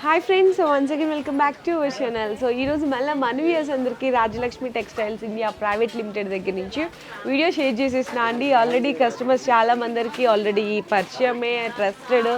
Hi friends, so once again welcome back to our channel. So ఈరోజు మళ్ళీ మన viewers అందరికీ Rajalakshmi textiles India private limited దగ్గర నుంచి వీడియో షేర్ చేసేసిన అండి. ఆల్రెడీ కస్టమర్స్ చాలా మందికి ఆల్రెడీ పరిచయమే, ట్రస్టెడ్.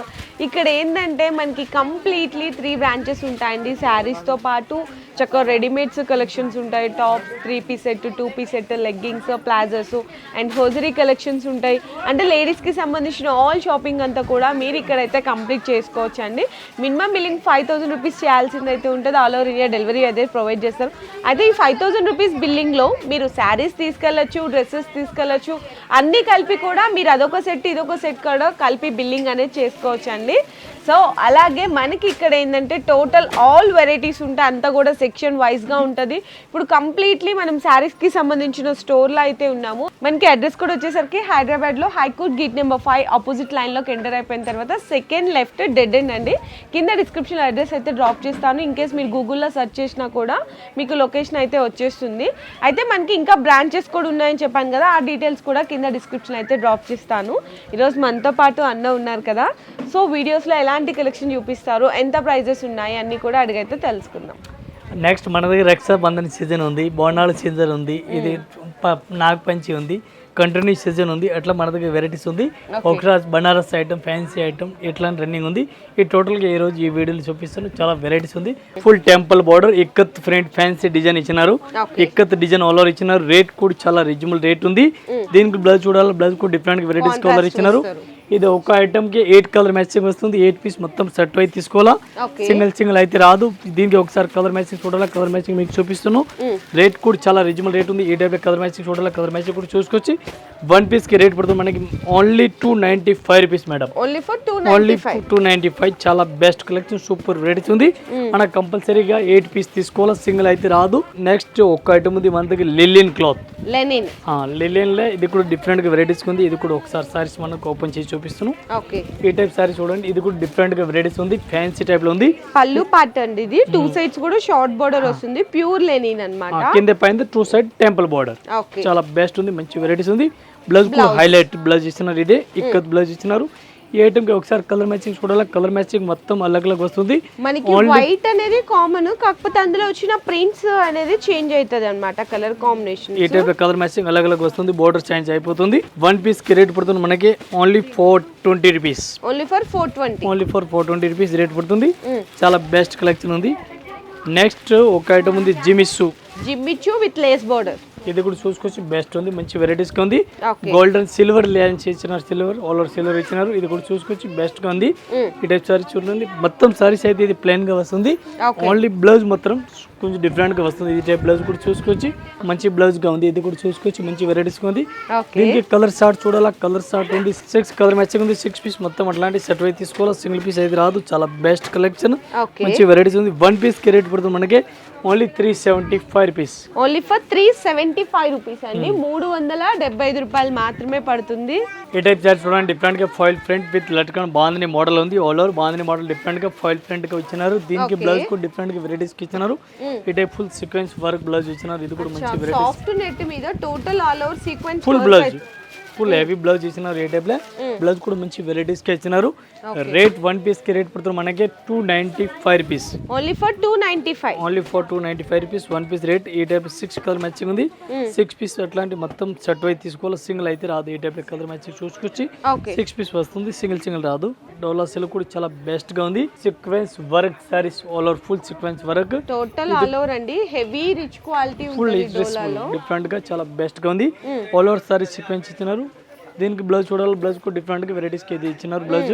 ఇక్కడ ఏంటంటే మనకి కంప్లీట్లీ 3 బ్రాంచెస్ ఉంటాయండి. శారీస్తో పాటు చక్కగా రెడీమేడ్స్ కలెక్షన్స్ ఉంటాయి. Top 3 piece set, 2 piece set, leggings, palazzos and hosiery collections ఉంటాయి. అంటే లేడీస్కి సంబంధించిన ఆల్ షాపింగ్ అంతా కూడా మీరు ఇక్కడైతే కంప్లీట్ చేసుకోవచ్చు అండి. మినిమం బిల్లింగ్ 5,000 రూపీస్ చేయాల్సింది అయితే ఉంటుంది. ఆల్ ఓవర్ ఇండియా డెలివరీ అయితే ప్రొవైడ్ చేస్తారు. అయితే ఈ 5,000 రూపీస్ బిల్లింగ్లో మీరు శారీస్ తీసుకెళ్ళచ్చు, డ్రెస్సెస్ తీసుకెళ్ళచ్చు. అన్నీ కలిపి కూడా మీరు అదొక సెట్ ఇదొక సెట్ కూడా కలిపి బిల్లింగ్ అనేది చేసుకోవచ్చు అండి. సో అలాగే మనకి ఇక్కడ ఏంటంటే టోటల్ ఆల్ వెరైటీస్ ఉంటాయి. అంతా కూడా సెక్షన్ వైజ్గా ఉంటుంది. ఇప్పుడు కంప్లీట్లీ మనం శారీస్కి సంబంధించిన స్టోర్లో అయితే ఉన్నాము. మనకి అడ్రస్ కూడా వచ్చేసరికి హైదరాబాద్లో హైకోర్ట్ గేట్ నెంబర్ 5 ఆపోజిట్ లైన్లోకి ఎంటర్ అయిపోయిన తర్వాత సెకండ్ లెఫ్ట్ డెడ్ ఎండ్ అండి. కింద డిస్క్రిప్షన్లో అడ్రస్ అయితే డ్రాప్ చేస్తాను. ఇన్ కేస్ మీరు గూగుల్లో సెర్చ్ చేసినా కూడా మీకు లొకేషన్ అయితే వచ్చేస్తుంది. అయితే మనకి ఇంకా బ్రాంచెస్ కూడా ఉన్నాయని చెప్పాను కదా, ఆ డీటెయిల్స్ కూడా కింద డిస్క్రిప్షన్ అయితే డ్రాప్ చేస్తాను. ఈరోజు మనతో పాటు అన్న ఉన్నారు కదా, సో వీడియోస్లో ఎలాంటి కలెక్షన్ చూపిస్తారు, ఎంత ప్రైజెస్ ఉన్నాయి అన్నీ కూడా అడిగైతే తెలుసుకుందాం. నెక్స్ట్ మన దగ్గర రక్షాబంధన్ సీజన్ ఉంది, బోనాల సీజన్ ఉంది, ఇది నాగపంచి ఉంది, కంటిన్యూ సీజన్ ఉంది. అట్లా మన దగ్గర వెరైటీస్ ఉంది. ఒకసారి బనారస్ ఐటమ్, ఫ్యాన్సీ ఐటమ్ ఇట్లా రన్నింగ్ ఉంది. ఈ టోటల్గా ఈ రోజు ఈ వీడియోలో చూపిస్తాను. చాలా వెరైటీస్ ఉంది. Full temple border, ikat front fancy design ఇచ్చినారు, ఇక్కత్ డిజైన్ ఆల్ ఓవర్ ఇచ్చినారు. రేట్ కూడా చాలా రీజనబుల్ రేట్ ఉంది. దీనికి బ్లౌజ్ చూడాలి, బ్లౌజ్ కూడా డిఫరెంట్ వెరైటీస్ కలర్ ఇచ్చినారు. ఇది ఒక ఐటమ్ కి 8 కలర్ మ్యాచింగ్ వస్తుంది. 8 పీస్ మొత్తం సెట్ అయితే తీసుకోవాలా, సింగిల్ అయితే రాదు. దీనికి ఒకసారి కలర్ మ్యాచింగ్ చూడాలా, కలర్ మ్యాచింగ్ మీకు చూపిస్తున్నాను. రేట్ కూడా చాలా రీజనబుల్ రేట్ ఉంది. ఈ టైప్ కలర్ మ్యాచింగ్ చూడాలా, కలర్ మ్యాచింగ్ కూడా చూసుకొచ్చి 1 పీస్ కి రేట్ పడుతుంది మనకి ఓన్లీ 295 రూపీస్ మేడం. ఓన్లీ 295. చాలా బెస్ట్ కలెక్షన్, సూపర్ వెరైటీస్ ఉంది. మనకు కంపల్సరీగా 8 పీస్ తీసుకోవాలా, సింగిల్ అయితే రాదు. నెక్స్ట్ ఒక ఐటమ్ ఉంది మన దగ్గర లిలిన్ క్లాత్. లిలిన్ లో ఇది కూడా డిఫరెంట్ గా వెరైటీస్ ఉంది. ఇది కూడా ఒకసారి సారీస్ మనకు ఓపెన్ చేసి చూపిస్తున్నాను. ఈ టైప్ సారీ చూడండి, ఇది కూడా డిఫరెంట్ గా వెరైటీస్ ఉంది. ఫ్యాన్సీ టైప్ లో ఉంది. పళ్ళు పార్ట్ అండి, ఇది 2 సైడ్స్ కూడా షార్ట్ బోర్డర్ వస్తుంది. ప్యూర్ లెనిన్ అన్నమాట. కింద పైన 2 సైడ్ టెంపుల్ బోర్డర్. చాలా బెస్ట్ ఉంది, మంచి వెరైటీస్ ఉంది. బ్లౌజ్ కూడా హైలైట్ బ్లౌజ్ ఇస్తున్నారు. ఇదే ఇక్కత్ బ్లౌజ్ ఇచ్చినారు. ఈ ఐటమ్ కి ఒకసారి కలర్ మ్యాచింగ్ చూడాలి, కలర్ మ్యాచింగ్ మొత్తం అలగ్ అలగ్ వస్తుంది. మనకి వైట్ అనేది కామన్, కాకపోతే అందులో వచ్చిన ప్రింట్స్ అనేది చేంజ్ అవుతుంది అన్నమాట, కలర్ కాంబినేషన్. ఈ టైప్ కలర్ మ్యాచింగ్ అలగ్ అలగ్ వస్తుంది. బోర్డర్ చేంజ్ అయిపోతుంది. 1 పీస్ కి రేట్ పడుతుంది మనకి only 420 rupees. Only for 420 rupees rate పడుతుంది. చాలా బెస్ట్ కలెక్షన్ ఉంది. నెక్స్ట్ ఒక ఐటమ్ ఉంది జిమిచ్చు విత్ లేస్ బోర్డర్. ఇది కూడా చూసుకోవచ్చు, బెస్ట్ ఉంది, మంచి వెరైటీస్ గా ఉంది. గోల్డెన్ సిల్వర్ లేన్స్ ఇచ్చినారు, సిల్వర్ ఆల్ ఓవర్ సిల్వర్ ఇచ్చినారు. ఇది కూడా చూసుకోవచ్చు, బెస్ట్ గా ఉంది. ఈ టైప్ సారీ చూడండి, మొత్తం సారీస్ అయితే ఇది ప్లెయిన్ గా వస్తుంది. ఓన్లీ బ్లౌజ్ మాత్రం కొంచెం డిఫరెంట్ గా వస్తుంది. ఈ టైప్ బ్లౌజ్ కూడా చూసుకోవచ్చు, మంచి బ్లౌజ్ గా ఉంది. ఇది కూడా చూసుకోవచ్చు, మంచి వెరైటీస్ గా ఉంది. దీనికి కలర్ షార్ట్ చూడాలా, కలర్ షార్ట్ ఉంది. 6 కలర్ మ్యాచింగ్ ఉంది. 6 పీస్ మొత్తం అట్లాంటి సెట్ అయితే తీసుకోవాలా, సింగిల్ పీస్ అయితే రాదు. చాలా బెస్ట్ కలెక్షన్, మంచి వెరైటీస్ ఉంది. 1 పీస్ కి రేట్ పడుతుంది మనకి only 375 rupees. Only for 375 rupees అండి. 375 రూపాయలు మాత్రమే పడుతుంది. ఈ టైప్ సారీ చూడండి, డిఫరెంట్ గా foil front with latkan bandhani model ఉంది. All over bandhani model different గా ఫాయిల్ ఫ్రంట్ గా ఇచ్చినారు. దీనికి బ్లౌజ్ కూడా డిఫరెంట్ గా వెరైటీస్ ఇచ్చినారు. ఈ type full sequence work blouse ఇచ్చినారు. ఇది కూడా మంచి వెరైటీస్. సాఫ్ట్ నెట్ మీద total all over sequence full blouse, full heavy blouse ఇచ్చినారు. ఏ టైప్ లో బ్లౌజ్ కూడా మంచి వెరైటీస్ కి ఇచ్చినారు. రేట్ 1 పీస్ కి రేట్ పడుతుంది మనకి 295 rupees. Only for 295 rupees 1 piece rate. ఈ టైప్ 6 కలర్ మ్యాచింగ్ ఉంది. 6 పీస్ అట్లాంటి మొత్తం సెట్ అయితే తీసుకోవాలి, సింగిల్ అయితే రాదు. ఈ టైప్ కలర్ మ్యాచింగ్ చూసుకొచ్చి 6 పీస్ వస్తుంది, సింగిల్ రాదు. డోలా సిల్క్ కూడా చాలా బెస్ట్ గా ఉంది. Sequence work saris all over full sequence work, total all over అండి. హెవీ రిచ్ క్వాలిటీ ఉంది. డోలాలో డిఫరెంట్ గా చాలా బెస్ట్ గా ఉంది. ఆల్ ఓవర్ సారీస్ సీక్వెన్స్ ఇచ్చినారు. దీనికి బ్లౌజ్ చూడాలి, బ్లౌజ్ కూడా డిఫరెంట్ గా వెరైటీస్ కి ఇచ్చినారు బ్లౌజ్.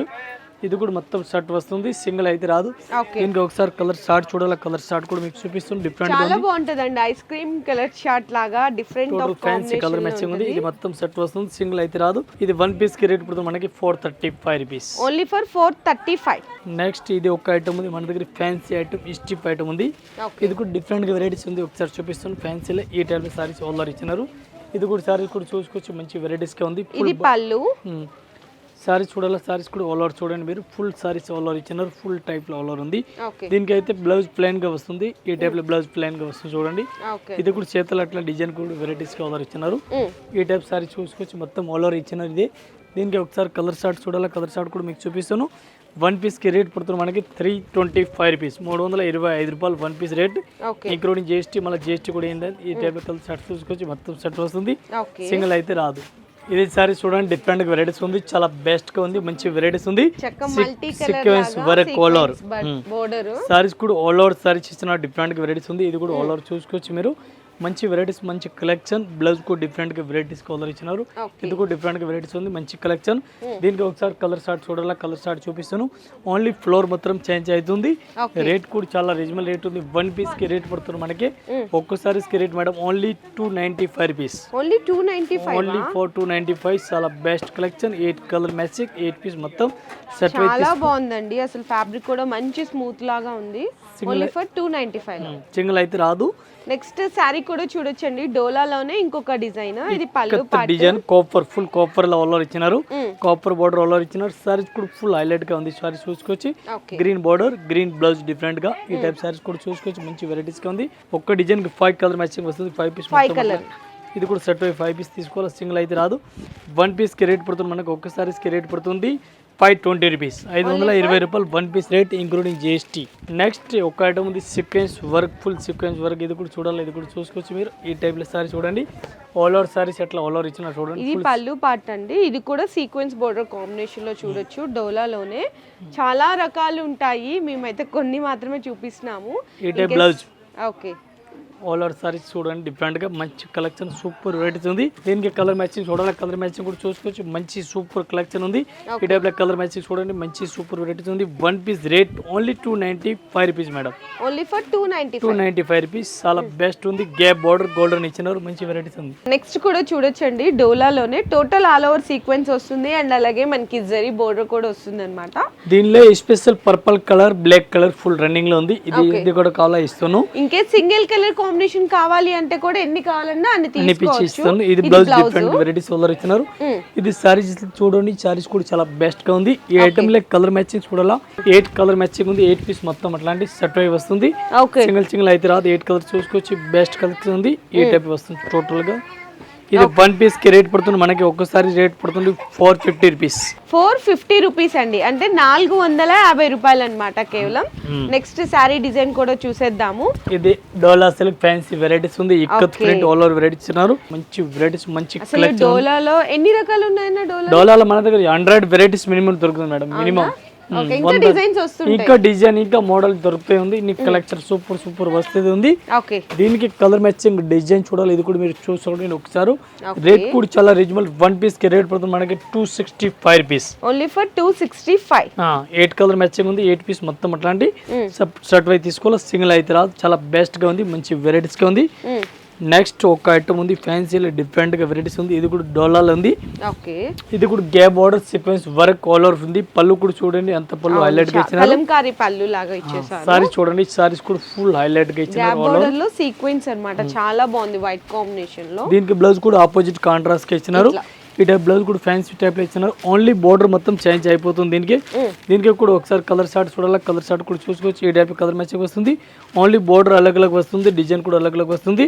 ఇది కూడా మొత్తం షర్ట్ వస్తుంది, సింగిల్ అయితే రాదు. దీనికి ఒకసారి కలర్ షార్ట్ చూడాలి, కలర్ షార్ట్ కూడా మీకు చూపిస్తుంది. డిఫరెంట్ చాలా బాగుంటదండి, ఐస్ క్రీమ్ కలర్ షార్ట్ లాగా different of fancy colour matching ఉంది. ఇది మొత్తం సెట్ వస్తుంది, సింగిల్ అయితే రాదు. ఇది 1 పీస్ కి రేట్ పడుతుంది మనకి 435 రూపీస్. Only for 435. నెక్స్ట్ ఇది ఒక ఐటమ్ ఉంది మన దగ్గర, ఫ్యాన్సీ ఐటమ్, స్టిప్ ఐటమ్ ఉంది. ఇది కూడా డిఫరెంట్ గా వెరైటీస్ ఉంది. ఒకసారి చూపిస్తాను. ఫ్యాన్సీలో ఈ టైప్ సారీస్ ఆల్ ఇచ్చినారు. ఇది కూడా సారీస్ కూడా చూసుకోవచ్చు, మంచి వెరైటీస్ గా ఉంది. ఇది పళ్ళు. సారీస్ చూడాలి, సారీస్ కూడా ఆల్ ఓవర్ చూడండి మీరు. ఫుల్ సారీస్ ఆల్ ఓవర్ ఇచ్చినారు, ఫుల్ టైప్ లో ఆల్ ఓవర్ ఉంది. దీనికి అయితే బ్లౌజ్ ప్లెయిన్ గా వస్తుంది. ఈ టైప్ లో బ్లౌజ్ ప్లెయిన్ గా వస్తుంది చూడండి. ఇది కూడా చేతులు అట్లా డిజైన్ కూడా వెరైటీస్ గా ఆల్ ఓవర్ ఇచ్చినారు. ఈ టైప్ సారీ చూసుకోవచ్చు, మొత్తం ఆల్ ఓవర్ ఇచ్చినారు. ఇది దీనికి ఒకసారి కలర్ షార్ట్ చూడాలి, కలర్ షార్ట్ కూడా మీకు చూపిస్తాను. వన్ పీస్కి రేట్ పడుతుంది మనకి 325 రూపీస్, 325 రూపాయలు one piece rate, okay including GST. మళ్ళీ జిఎస్టీ కూడా ఏంటంటే ఈ టైప్ కలర్ షర్ట్ చూసుకోవచ్చు, మొత్తం షర్ట్ వస్తుంది, ఓకే సింగిల్ అయితే రాదు. ఇది సారీ చూడండి, డిఫరెంట్ వెరైటీస్ ఉంది, చాలా బెస్ట్ గా ఉంది, మంచి వెరైటీస్ ఉంది. చక్క multi colour sequence work all over border saris కూడా ఆల్ ఓవర్ సారీస్ ఇచ్చిన డిఫరెంట్ వెరైటీస్ ఉంది. ఇది కూడా ఆల్ ఓవర్ చూసుకోవచ్చు మీరు, మంచి వెరైటీస్, మంచి కలెక్షన్. బ్లౌజ్ కూడా డిఫరెంట్ గా వెరైటీస్ కలర్ ఇచ్చినారు, ఇది కూడా డిఫరెంట్ గా వెరైటీస్ ఉంది, మంచి కలెక్షన్. దీనికి ఒకసారి కలర్ షార్ట్ చూడాలా, కలర్ షార్ట్ చూపిస్తాను. ఓన్లీ ఫ్లోర్ మాత్రం చేంజ్ అవుతుంది, రేట్ కూడా చాలా రీజనబుల్ రేట్ ఉంది. వన్ పీస్ కి రేట్ పడుతుంది మనకి ఒక్కసారి rate madam only 295 rupees, only 295, only for 295. చాలా best collection, 8 colour matching, 8 piece మొత్తం సెట్. చాలా బాగుందండి, అసలు ఫ్యాబ్రిక్ కూడా మంచి స్మూత్ లాగా ఉంది. Only for 295. సింగిల్ అయితే రాదు. నెక్స్ట్ శారీ కూడా చూడొచ్చండి, డోలాలోనే ఇంకొక డిజైన్, ఇది పళ్ళు డిజైన్ కాపర్, ఫుల్ కాపర్ లో ఆల్ఓవర్ ఇచ్చినారు, కాపర్ బోర్డర్ ఆల్ఓవర్ ఇచ్చినారు. సారీస్ కూడా ఫుల్ హైలైట్ గా ఉంది, సారీస్ చూసుకోవచ్చు. Green border, green blouse different గా, ఈ టైప్ సారీస్ కూడా చూసుకోవచ్చు, మంచి వెరైటీస్ గా ఉంది. ఒక్క డిజైన్ కి 5 కలర్ మ్యాచింగ్ వస్తుంది, 5 పీస్ కలర్. ఇది కూడా సెట్ 5 పీస్ తీసుకోవాలి, సింగిల్ అయితే రాదు. వన్ పీస్ కి రేట్ పడుతుంది మనకు, ఒక్క సారీస్ కి రేట్ పడుతుంది 520 రూపీస్, 520 రూపాయలు one piece rate including GST. Next ఒక ఐటమ్ ఉంది sequence work, full sequence work, ఇది కూడా చూడాలి, ఇది కూడా చూసుకోవచ్చు మీరు. ఈ టైప్ లో సారీ చూడండి, ఆల్ ఓవర్ సారీస్ ఎట్లా ఆల్ ఓవర్ ఇచ్చిన చూడండి. ఇది పళ్ళు పార్ట్ అండి, ఇది కూడా సీక్వెన్స్ బోర్డర్ కాంబినేషన్ లో చూడొచ్చు. డోలాలోనే చాలా రకాలు ఉంటాయి, మేమైతే కొన్ని మాత్రమే చూపిస్తున్నాము. ఈ type blouse, okay all over saris చూడండి, డిఫరెంట్ గా మంచి కలెక్షన్, సూపర్ వెరైటీస్ ఉంది. దీనికి కలర్ మ్యాచింగ్ చూడాలి, కలర్ మ్యాచింగ్ కూడా చూసుకోవచ్చు, మంచి సూపర్ కలెక్షన్ ఉంది. ఈ టైప్ లో కలర్ మ్యాచింగ్ చూడండి, మంచి సూపర్ వెరైటీస్ ఉంది. One piece rate only 295 rupees madam, only for 295 rupees. చాలా బెస్ట్ ఉంది, గ్యాప్ బార్డర్ గోల్డెన్ ఇచ్చినారు, మంచి వెరైటీస్ ఉంది. నెక్స్ట్ కూడా చూడొచ్చండి, డోలాలోనే టోటల్ ఆల్ ఓవర్ సీక్వెన్స్ వస్తుంది, అండ్ అలాగే మనకి జరీ బోర్డర్ కూడా వస్తుంది అనమాట. దీనిలో special purple colour, black colour full running లో ఉంది, ఇది కూడా కావాలా ఇస్తాను. ఇంకే సింగిల్ కలర్ కాంబినేషన్ కావాలి అంటే కూడా ఎన్ని కావాలన్నా అన్ని తీసుకోవచ్చు. ఇది బ్లౌజ్ డిఫరెంట్ వెరైటీస్ కలర్ ఇచ్చినారు. ఇది సారీస్ చూడండి, సారీస్ కూడా చాలా బెస్ట్ గా ఉంది. ఈ ఐటమ్ లో కలర్ మ్యాచింగ్ చూడాలా, 8 కలర్ మ్యాచింగ్ ఉంది, 8 పీస్ మొత్తం అట్లాంటి సెట్ అయి వస్తుంది, సింగిల్ అయితే రాదు. 8 కలర్ చూసుకోవచ్చు, బెస్ట్ కలెక్షన్ ఉంది, ఈ టైప్ వస్తుంది టోటల్ గా. ఇది వన్ పీస్ కి రేట్ పడుతుంది మనకి, ఒక్కసారి రేట్ పడుతుంది 450 రూపీస్, 450 రూపీస్ అండి, అంటే 450 రూపాయలు అనమాట కేవలం. నెక్స్ట్ శారీ డిజైన్ కూడా చూసేద్దాము. ఇది డోలా సిల్క్ ఫ్యాన్సీ వెరైటీస్ ఉంది, ikat print all over varieties ఉన్నారు, మంచి వెరైటీస్, మంచి కలెక్షన్. డోలాలో ఎన్ని రకాలు ఉన్నాయన్న? డోలాలో మన దగ్గర 100 వెరైటీస్ మినిమం దొరుకుతుంది మేడం, మినిమం. ఇంకా డిజైన్, ఇంకా మోడల్ దొరుకుతాయి ఉంది, నీకు కలెక్షన్ సూపర్ సూపర్ వస్తుంది ఉంది. దీనికి కలర్ మ్యాచింగ్ డిజైన్ చూడాలి, ఇది కూడా మీరు చూసుకోండి ఒకసారి. రేట్ కూడా చాలా రీజనబుల్, వన్ పీస్ కి రేట్ పడుతుంది మనకి 265 rupees, only for 265. 8 colour matching ఉంది, 8 పీస్ మొత్తం అట్లాంటి షర్ట్ వై తీసుకోవాలి, సింగిల్ అయితే రాదు. చాలా బెస్ట్ గా ఉంది, మంచి వెరైటీస్ గా ఉంది. నెక్స్ట్ ఒక ఐటమ్ ఉంది ఫ్యాన్సీలో, డిఫరెంట్ గా వెరైటీస్ ఉంది, ఇది కూడా డోలాలో ఉంది. ఇది కూడా gap border sequence work all over ఉంది. పళ్ళు కూడా చూడండి ఎంత పళ్ళు హైలైట్ గా ఇచ్చినారు, కలంకారీ పళ్ళు లాగా ఇచ్చేసారు. సారీ చూడండి, సారీస్ కూడా ఫుల్ హైలైట్ గా ఇచ్చినారు, గ్యాప్ బార్డర్ లో సీక్వెన్స్ అన్నమాట, చాలా బాగుంది వైట్ కాంబినేషన్ లో. దీనికి బ్లౌజ్ కూడా ఆపోజిట్ కాంట్రాస్ట్ గా ఇచ్చినారు. ఈ టైప్ బ్లౌజ్ కూడా ఫ్యాన్సీ టైప్ లో ఇచ్చినారు, ఓన్లీ బోర్డర్ మొత్తం చేంజ్ అయిపోతుంది. దీనికి కూడా ఒకసారి కలర్ షార్ట్ చూడాలి, కలర్ షార్ట్ కూడా చూసుకోవచ్చు. ఈ టైప్ కలర్ మ్యాచింగ్ వస్తుంది, ఓన్లీ బోర్డర్ అలగ్ అలగ్ వస్తుంది, డిజైన్ కూడా అలగ్ అలగ్ వస్తుంది.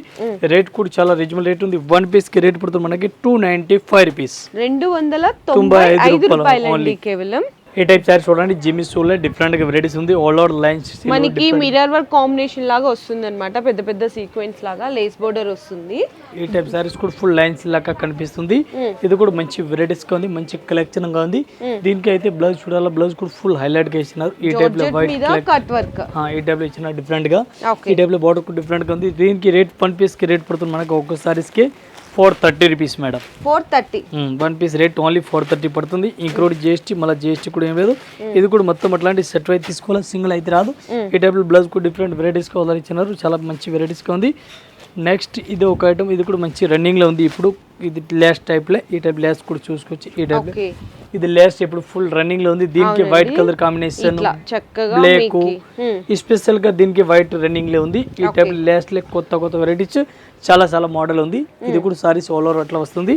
రేట్ కూడా చాలా రీజనబుల్ రేట్ ఉంది, వన్ పీస్ కి రేట్ పడుతుంది మనకి 295 రూపీస్, 295 రూపాయలు కేవలం. ఈ టైప్ సారీ చూడండి, జిమ్మి సూల్ డిఫరెంట్ గా వెరైటీస్ ఉంది, ఆల్ ఓవర్ లైన్స్ మనకి మిర్రర్ వర్క్ కాంబినేషన్ లాగా వస్తుంది అన్నమాట, పెద్ద పెద్ద సీక్వెన్స్ లాగా లేస్ బోర్డర్ వస్తుంది. ఈ టైప్ సారీస్ కూడా ఫుల్ లైన్స్ లాగా కనిపిస్తుంది, ఇది కూడా మంచి వెరైటీస్ గా ఉంది, మంచి కలెక్షన్ గా ఉంది. దీనికి అయితే బ్లౌజ్ చూడాలి, బ్లౌజ్ కూడా ఫుల్ హైలైట్ గా ఇచ్చినారు, ఈ టైప్ లో వైట్ కట్ వర్క్, ఈ టైప్ లో ఇచ్చిన డిఫరెంట్ గా. ఈ టైప్ లో బోర్డర్ కూడా డిఫరెంట్ గా ఉంది. దీనికి రేట్ వన్ పీస్ కి రేట్ పడుతుంది మనకి ఒక్క సారీస్ కి 430 rupees madam, 430. One piece rate only 430 పడుతుంది, ఇంక్లూడ్ జిఎస్టీ. మళ్ళీ జిఎస్టీ కూడా ఏం లేదు. ఇది కూడా మొత్తం అట్లాంటి సెట్ అయితే తీసుకోవాలి, సింగిల్ అయితే రాదు. ఈ టైప్ బ్లౌజ్ కూడా డిఫరెంట్ వెరైటీస్ గా ఇచ్చినారు, చాలా మంచి వెరైటీస్ గా ఉంది. నెక్స్ట్ ఇది ఒక ఐటమ్, ఇది కూడా మంచి రన్నింగ్ లో ఉంది ఇప్పుడు, ఇది లేస్ టైప్ లో. ఈ టైప్ లేస్ కూడా చూసుకోవచ్చు, ఈ టైప్ లో ఇది లేస్ ఇప్పుడు ఫుల్ రన్నింగ్ లో ఉంది. దీనికి white colour combination, black special గా దీనికి వైట్ రన్నింగ్ లో ఉంది. ఈ టైప్ లేస్ లో కొత్త కొత్త వెరైటీస్ చాలా చాలా మోడల్ ఉంది. ఇది కూడా సారీస్ ఆల్ ఓవర్ అట్లా వస్తుంది.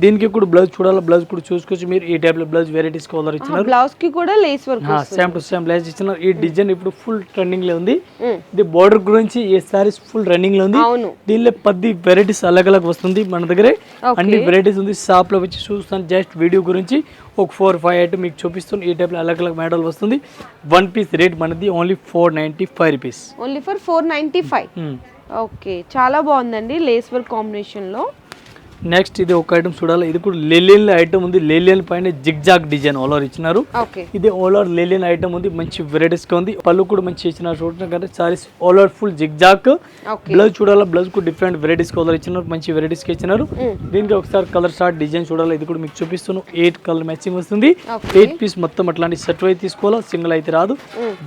దీనికి కూడా బ్లౌజ్ చూడాలి, బ్లౌజ్ కూడా చూసుకోవచ్చు మీరు. ఈ టైప్ లో బ్లౌజ్ వెరైటీస్ కలర్ ఇచ్చినారు. బ్లౌజ్ కి కూడా lace work same to same Lay's ఇచ్చినారు. ఈ డిజైన్ ఇప్పుడు ఫుల్ ట్రెండింగ్ లో ఉంది. ఇది బోర్డర్ గురించి ఈ సారీస్ ఫుల్ రన్నింగ్ లో ఉంది. దీనిలో 10 వెరైటీస్ అలగ్ అలగ్ వస్తుంది మన దగ్గర. అన్ని వెరైటీస్ ఉంది. షాప్ లో వచ్చి చూస్తాను. జస్ట్ వీడియో గురించి ఒక 4-5 ఐటమ్ మీకు చూపిస్తాను. ఈ టైప్ లో అలగ్ అలగ్ మోడల్ వస్తుంది. 1 పీస్ రేట్ మనది only 495 rupees. Only for 495. Okay, చాలా బాగుందండి లేస్ వర్క్ కాంబినేషన్ లో. నెక్స్ట్ ఇది ఒక ఐటమ్ చూడాలి. ఇది కూడా లేలియన్ ఐటమ్ ఉంది. లేలియన్ పైన జిగ్జాగ్ డిజైన్ ఆల్ ఓవర్ ఇచ్చినారు. ఇది ఆల్ ఓవర్ లేలియన్ ఐటమ్ ఉంది. మంచి వెరైటీస్ గా ఉంది. పళ్ళు కూడా మంచి ఇచ్చినారు. చూడటం కదా saris all over full zigzag. Blouse చూడాలి, బ్లౌజ్ కూడా డిఫరెంట్ వెరైటీస్ కలర్ ఇచ్చినారు. మంచి వెరైటీస్ కి ఇచ్చినారు. దీనికి ఒకసారి కలర్ షార్ట్ డిజైన్ చూడాలి. ఇది కూడా మీకు చూపిస్తున్నాను. 8 కలర్ మ్యాచింగ్ వస్తుంది. 8 పీస్ మొత్తం అట్లాంటి సెట్ అయితే తీసుకోవాలా, సింగిల్ అయితే రాదు.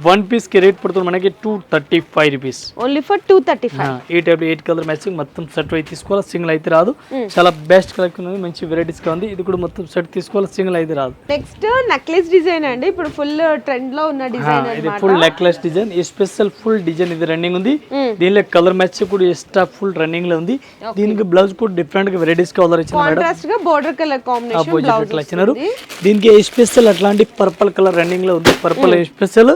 1 పీస్ కి రేట్ పడుతుంది మనకి 235 రూపీస్. Only for 235. ఈ టైప్ 8 కలర్ మ్యాచింగ్ మొత్తం సెట్ అయితే తీసుకోవాలా, సింగిల్ అయితే రాదు. చాలా బెస్ట్ కలెక్షన్ ఉంది. మంచి వెరైటీస్ గా ఉంది. ఇది కూడా మొత్తం సెట్ తీసుకోవాలి, సింగిల్ అయితే రాదు. నెక్స్ట్ నెక్లెస్ డిజైన్ అండి. ఇప్పుడు ఫుల్ ట్రెండ్ లో ఉన్న డిజైన్. ఇది ఫుల్ నెక్లెస్ డిజైన్. ఈ స్పెషల్ ఫుల్ డిజైన్ ఇది రన్నింగ్ ఉంది. దీనిలో కలర్ మ్యాచ్ కూడా ఎక్స్ట్రా ఫుల్ రన్నింగ్ లో ఉంది. దీనికి బ్లౌజ్ కూడా డిఫరెంట్ గా వెరైటీస్ కలర్ ఇచ్చారు మేడం. కాంట్రాస్ట్ గా బోర్డర్ కలర్ కాంబినేషన్ బ్లౌజ్ ఇచ్చినారు. దీనికి స్పెషల్ అట్లాంటి పర్పుల్ కలర్ రన్నింగ్ లో ఉంది. పర్పుల్ స్పెషల్,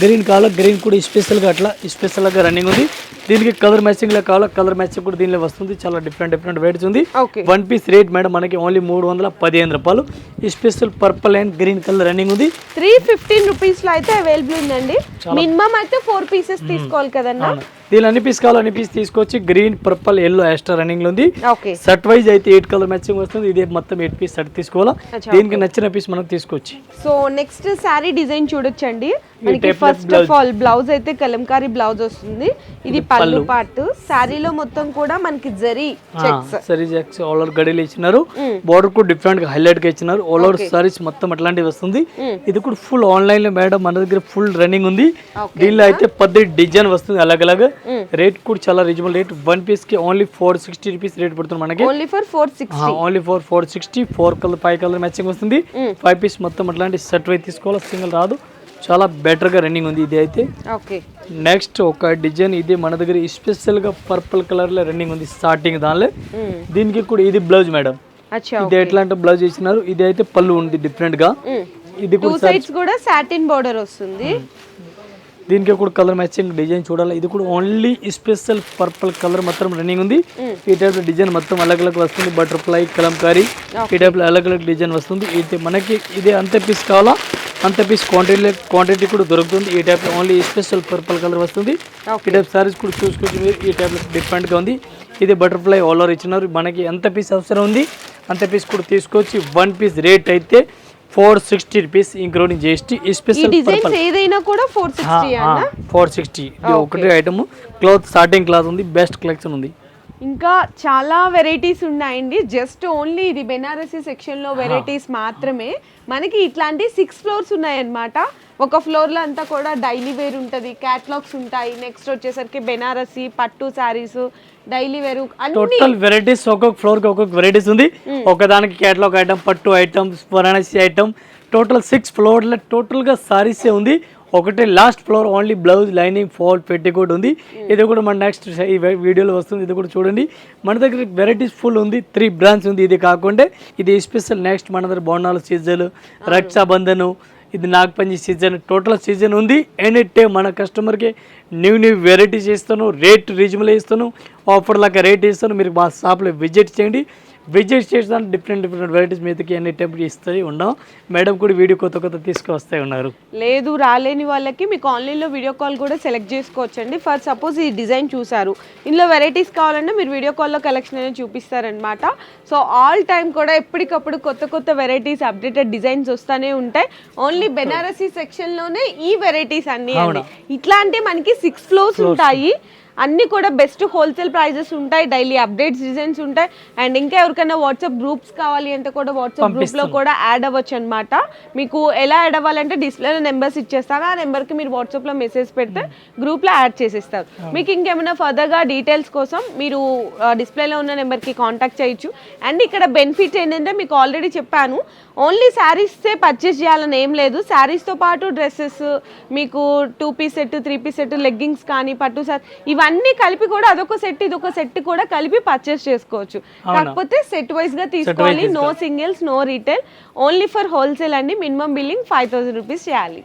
గ్రీన్ కావాలా, గ్రీన్ కూడా స్పెషల్ గా అట్లా స్పెషల్ గా రన్నింగ్ ఉంది. దీనికి కలర్ మ్యాచింగ్ లో కావాలా, కలర్ మ్యాచింగ్ కూడా దీనిలో వస్తుంది. చాలా డిఫరెంట్ వెరైటీస్ ఉంది. 1 పీస్ రేట్ మేడం మనకి ఓన్లీ 315 రూపాయలు. ఈ special purple and green colour running ఉంది. 315 రూపీస్ లో అయితే అవైలబుల్ ఉందండి. మినిమం అయితే 4 పీసెస్ తీసుకోవాలి కదన్నా. దీని అన్ని పీస్ కావాలి, అన్ని పీస్ తీసుకోవచ్చు. Green, purple, yellow extra running లో ఉంది. సెట్ వైజ్ అయితే 8 కలర్ మ్యాచింగ్ వస్తుంది. ఇదే మొత్తం 8 పీస్ సెట్ తీసుకోవాలా. దీనికి నచ్చిన పీస్ మనం తీసుకోవచ్చు. సో నెక్స్ట్ సారీ డిజైన్ చూడొచ్చండి. మనకి ఫస్ట్ ఆఫ్ ఆల్ బ్లౌజ్ అయితే కలంకారీ బ్లౌజ్ వస్తుంది. ఇది పళ్ళు పార్ట్. సారీలో మొత్తం కూడా మనకి జరీ చెక్స్ ఆల్ ఓవర్ గడిలు ఇచ్చినారు. బోర్డర్ కూడా డిఫరెంట్ గా హైలైట్ గా ఇచ్చినారు. ఆల్ ఓవర్ సారీస్ మొత్తం అట్లాంటివి వస్తుంది. ఇది కూడా ఫుల్ ఆన్లైన్ లో మేడం మన దగ్గర ఫుల్ రన్నింగ్ ఉంది. దీనిలో అయితే 10 డిజైన్ వస్తుంది అలగ్ అలగ్. రేట్ కూడా చాలా రీజనబుల్ రేట్. 1 పీస్ కి ఓన్లీ 460 రూపీస్ రేట్ పడుతుంది మనకి. Only for 460. Only for 460. 4 colour 5 colour matching వస్తుంది. 5 పీస్ మొత్తం అట్లాంటి సెట్ అయితే తీసుకోవాలి, సింగిల్ రాదు. చాలా బెటర్ గా రన్నింగ్ ఉంది ఇది అయితే. నెక్స్ట్ ఒక డిజైన్ ఇది మన దగ్గర స్పెషల్ గా పర్పుల్ కలర్ లో రన్నింగ్ ఉంది స్టార్టింగ్ దానిలో. దీనికి కూడా ఇది బ్లౌజ్ మేడం. ఇది ఎట్లాంటి బ్లౌజ్ ఇచ్చినారు. ఇది అయితే పళ్ళు ఉంది డిఫరెంట్ గా. ఇది కూడా సాటిన్ బోర్డర్ వస్తుంది. దీనికి కూడా కలర్ మ్యాచింగ్ డిజైన్ చూడాలి. ఇది కూడా ఓన్లీ స్పెషల్ పర్పుల్ కలర్ మొత్తం రన్నింగ్ ఉంది. ఈ టైప్ లో డిజైన్ మొత్తం అలగ్ అలగ్ వస్తుంది. బటర్ఫ్లై, కలంకారీ ఈ టైప్ లో అలగ్ అలగ్ డిజైన్ వస్తుంది. ఇది మనకి ఇదే అంత పీస్ కావాలా అంత పీస్ క్వాంటిటీ కూడా దొరుకుతుంది. ఈ టైప్ లో ఓన్లీ స్పెషల్ పర్పుల్ కలర్ వస్తుంది. ఈ టైప్ సారీస్ కూడా చూసుకోవచ్చు మీరు. ఈ టైప్ లో డిఫరెంట్ గా ఉంది. ఇది బటర్ఫ్లై ఆల్ ఓవర్ ఇచ్చినారు. మనకి ఎంత పీస్ అవసరం ఉంది అంత పీస్ కూడా తీసుకోవచ్చు. 1 పీస్ రేట్ అయితే 460 rupees including GST. Special designs ఏదైనా కూడా 460 అన్న. 460. ఇది ఒకటి ఐటమ్. క్లాత్ స్టార్టింగ్ క్లాత్ ఉంది. బెస్ట్ కలెక్షన్ ఉంది. ఇంకా చాలా వెరైటీస్ ఉన్నాయండి. జస్ట్ ఓన్లీ ఇది బెనారసీ సెక్షన్ లో వెరైటీస్ మాత్రమే. మనకి ఇట్లాంటి 6 ఫ్లోర్స్ ఉన్నాయన్నమాట. ఒక ఫ్లోర్ లో అంతా కూడా డైలీ వేర్ ఉంటుంది, క్యాటలాగ్స్ ఉంటాయి. నెక్స్ట్ వచ్చేసరికి బెనారసీ పట్టు saris, daily wear, total varieties ఒక్కొక్క ఫ్లోర్ కి ఒక్కొక్క వెరైటీస్ ఉంది. ఒకదానికి క్యాటలాగ్ ఐటమ్, పట్టు item, Banarasi item, total 6 floor లో టోటల్ గా సారీసే ఉంది. ఒకటి last floor only blouse, lining, fall, petticoat ఉంది. ఇది కూడా మన నెక్స్ట్ ఈ వీడియోలో వస్తుంది. ఇది కూడా చూడండి. మన దగ్గర వెరైటీస్ ఫుల్ ఉంది. 3 బ్రాంచ్ ఉంది. ఇది కాకుండా ఇది స్పెషల్ నెక్స్ట్ మన దగ్గర బోనాలు సీజన్, రక్షాబంధను, ఇది నాగపంచి సీజన్, టోటల్ సీజన్ ఉంది. ఎనీ టైం మన కస్టమర్కి న్యూ వెరైటీస్ ఇస్తాను. రేట్ రీజనబుల్ ఇస్తాను. ఆఫర్ లాగా రేట్ ఇస్తాను. మీరు మా షాప్లో విజిట్ చేయండి. విజిట్ చేసిన డిఫరెంట్ వెరైటీస్ మీదకి అన్ని టైప్ ఇస్తూ ఉన్నాం. మేడం కూడా వీడియో కొత్త తీసుకొస్తూ ఉన్నారు. లేదు, రాలేని వాళ్ళకి మీకు ఆన్లైన్లో వీడియో కాల్ కూడా సెలెక్ట్ చేసుకోవచ్చండి. ఫర్ సపోజ్ ఈ డిజైన్ చూసారు, ఇందులో వెరైటీస్ కావాలంటే మీరు వీడియో కాల్లో కలెక్షన్ అనేది చూపిస్తారనమాట. సో ఆల్ టైమ్ కూడా ఎప్పటికప్పుడు కొత్త వెరైటీస్, అప్డేటెడ్ డిజైన్స్ వస్తూనే ఉంటాయి. ఓన్లీ బెనారసీ సెక్షన్లోనే ఈ వెరైటీస్ అన్నీ. ఇట్లాంటి మనకి 6 ఫ్లోర్స్ ఉంటాయి. అన్నీ కూడా బెస్ట్ హోల్సేల్ ప్రైజెస్ ఉంటాయి. డైలీ అప్డేట్స్ డిజైన్స్ ఉంటాయి. అండ్ ఇంకా ఎవరికైనా వాట్సాప్ గ్రూప్స్ కావాలి అంటే కూడా వాట్సాప్ గ్రూప్లో కూడా యాడ్ అవ్వచ్చు అనమాట. మీకు ఎలా యాడ్ అవ్వాలంటే డిస్ప్లేలో నెంబర్స్ ఇచ్చేస్తాను. ఆ నెంబర్కి మీరు వాట్సాప్లో మెసేజ్ పెడితే గ్రూప్లో యాడ్ చేసేస్తారు. మీకు ఇంకేమైనా ఫర్దర్గా డీటెయిల్స్ కోసం మీరు డిస్ప్లేలో ఉన్న నెంబర్కి కాంటాక్ట్ చేయొచ్చు. అండ్ ఇక్కడ బెనిఫిట్ ఏంటంటే మీకు ఆల్రెడీ చెప్పాను, ఓన్లీ శారీసే పర్చేస్ చేయాలని ఏం లేదు. శారీస్తో పాటు డ్రెస్సెస్, మీకు 2 piece set, 3 piece set, leggings కానీ, పట్టు సారీ, ఇవన్నీ అన్ని కలిపి కూడా అదొక సెట్ ఇదొక సెట్ కూడా కలిపి పర్చేస్ చేసుకోవచ్చు. కాకపోతే సెట్ వైజ్ గా తీసుకోవాలి. No singles, no retail, only for wholesale అండి. మినిమం బిల్లింగ్ 5,000 రూపీస్ చేయాలి.